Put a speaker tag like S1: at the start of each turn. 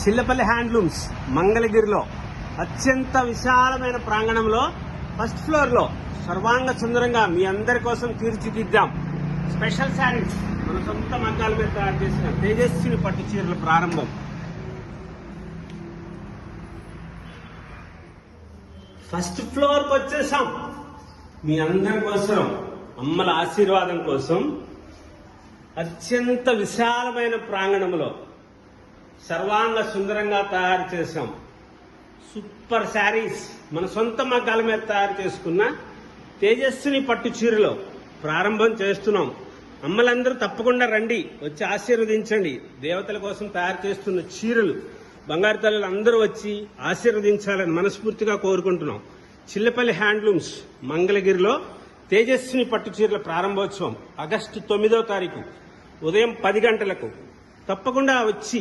S1: Chillapalli handlooms మంగళగిరిలో అత్యంత విశాలమైన ప్రాంగణంలో ఫస్ట్ ఫ్లోర్ లో సర్వాంగ సుందరంగా మీ అందరి కోసం తీర్చిదిద్దాం. స్పెషల్ శారీస్ మన సొంత మగ్గాల మీద తయారు చేసిన తేజస్విని పట్టు చీరల ప్రారంభం. ఫస్ట్ ఫ్లోర్ కి వచ్చేసాం. మీ అందరి కోసం, అమ్మల ఆశీర్వాదం కోసం అత్యంత విశాలమైన ప్రాంగణంలో సర్వాంగ సుందరంగా తయారు చేశాం. సూపర్ శారీస్ మన సొంత మగ్గాల మీద తయారు చేసుకున్న తేజస్విని పట్టు చీరలో ప్రారంభం చేస్తున్నాం. అమ్మలందరూ తప్పకుండా రండి, వచ్చి ఆశీర్వదించండి. దేవతల కోసం తయారు చేస్తున్న చీరలు బంగారు తల్లులు అందరూ వచ్చి ఆశీర్వదించాలని మనస్ఫూర్తిగా కోరుకుంటున్నాం. చిల్లపల్లి హ్యాండ్లూమ్స్ మంగళగిరిలో తేజస్విని పట్టు చీరల ప్రారంభోత్సవం ఆగస్టు 9వ తారీఖు ఉదయం 10 గంటలకు తప్పకుండా వచ్చి